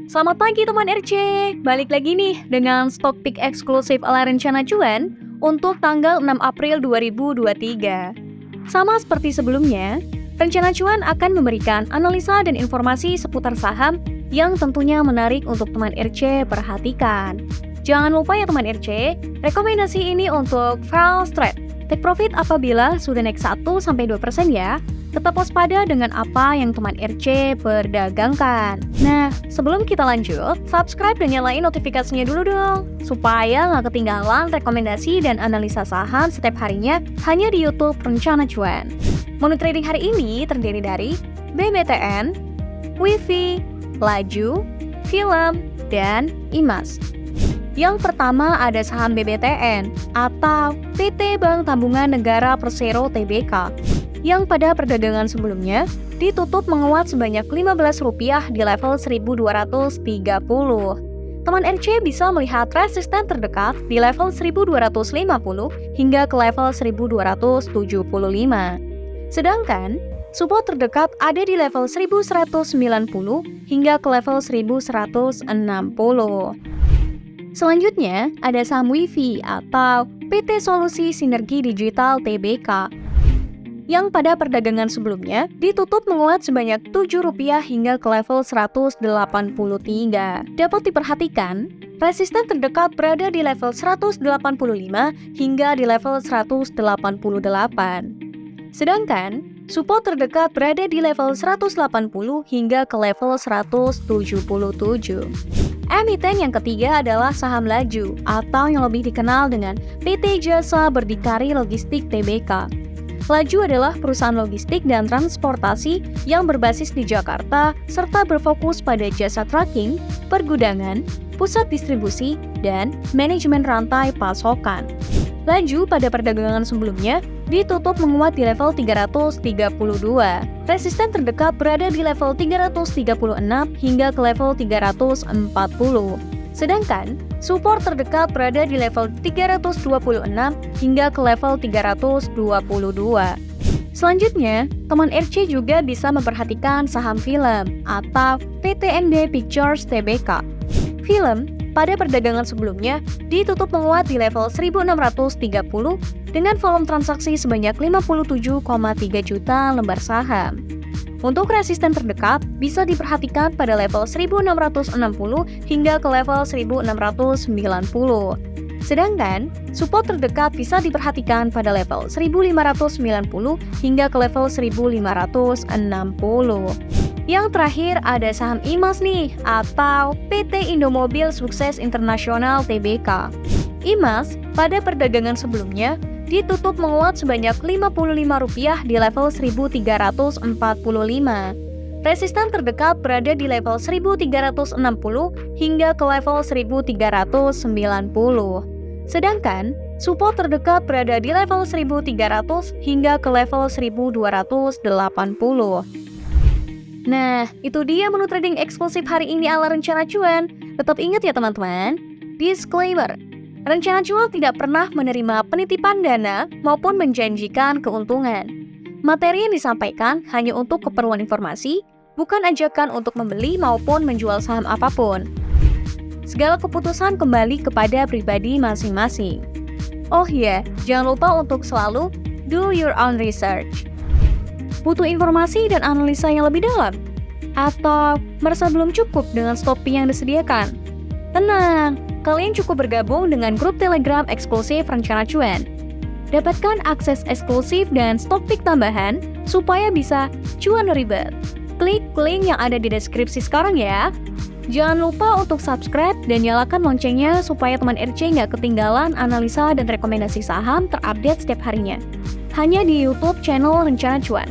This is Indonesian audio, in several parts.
Selamat pagi teman RC, balik lagi nih dengan stock pick eksklusif ala rencana cuan untuk tanggal 6 April 2023. Sama seperti sebelumnya, rencana cuan akan memberikan analisa dan informasi seputar saham yang tentunya menarik untuk teman RC perhatikan. Jangan lupa ya teman RC, rekomendasi ini untuk false trade. Take profit apabila sudah naik 1-2% ya. Tetap waspada dengan apa yang teman RC perdagangkan. Nah, sebelum kita lanjut, subscribe dan nyalain notifikasinya dulu dong, supaya nggak ketinggalan rekomendasi dan analisa saham setiap harinya hanya di YouTube Rencana Cuan. Menu trading hari ini terdiri dari BBTN, WIFI, Laju, Film, dan IMAS. Yang pertama ada saham BBTN atau PT Bank Tabungan Negara Persero Tbk, yang pada perdagangan sebelumnya ditutup menguat sebanyak Rp15 di level 1.230. Teman RC bisa melihat resisten terdekat di level 1.250 hingga ke level 1.275. Sedangkan support terdekat ada di level 1.190 hingga ke level 1.160. Selanjutnya ada saham WIFI atau PT Solusi Sinergi Digital Tbk, yang pada perdagangan sebelumnya ditutup menguat sebanyak Rp7 hingga ke level 183. Dapat diperhatikan, resisten terdekat berada di level 185 hingga di level 188. Sedangkan, support terdekat berada di level 180 hingga ke level 177. Emiten yang ketiga adalah saham Laju atau yang lebih dikenal dengan PT Jasa Berdikari Logistik Tbk. Laju adalah perusahaan logistik dan transportasi yang berbasis di Jakarta serta berfokus pada jasa tracking, pergudangan, pusat distribusi, dan manajemen rantai pasokan. Laju pada perdagangan sebelumnya ditutup menguat di level 332. Resisten terdekat berada di level 336 hingga ke level 340. Sedangkan, support terdekat berada di level 326 hingga ke level 322. Selanjutnya, teman RC juga bisa memperhatikan saham Film atau PTNB Pictures Tbk. Film pada perdagangan sebelumnya ditutup menguat di level 1630 dengan volume transaksi sebanyak 57,3 juta lembar saham. Untuk resisten terdekat bisa diperhatikan pada level 1660 hingga ke level 1690. Sedangkan, support terdekat bisa diperhatikan pada level 1590 hingga ke level 1560. Yang terakhir ada saham IMAS nih, atau PT Indomobil Sukses Internasional Tbk. IMAS pada perdagangan sebelumnya ditutup menguat sebanyak Rp55 di level 1.345. Resisten terdekat berada di level 1.360 hingga ke level 1.390. Sedangkan, support terdekat berada di level 1.300 hingga ke level 1.280. Nah, itu dia menu trading eksklusif hari ini ala Rencana Cuan. Tetap ingat ya teman-teman, disclaimer, Rencana Cuan tidak pernah menerima penitipan dana maupun menjanjikan keuntungan. Materi yang disampaikan hanya untuk keperluan informasi, bukan ajakan untuk membeli maupun menjual saham apapun. Segala keputusan kembali kepada pribadi masing-masing. Oh iya, jangan lupa untuk selalu do your own research. Butuh informasi dan analisa yang lebih dalam? Atau merasa belum cukup dengan stopping yang disediakan? Tenang, kalian cukup bergabung dengan grup Telegram eksklusif Rencana Cuan. Dapatkan akses eksklusif dan stock pick tambahan supaya bisa cuan ribet. Klik link yang ada di deskripsi sekarang ya. Jangan lupa untuk subscribe dan nyalakan loncengnya supaya teman RC nggak ketinggalan analisa dan rekomendasi saham terupdate setiap harinya. Hanya di YouTube channel Rencana Cuan.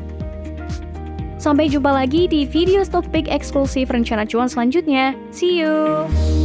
Sampai jumpa lagi di video stock pick eksklusif Rencana Cuan selanjutnya. See you!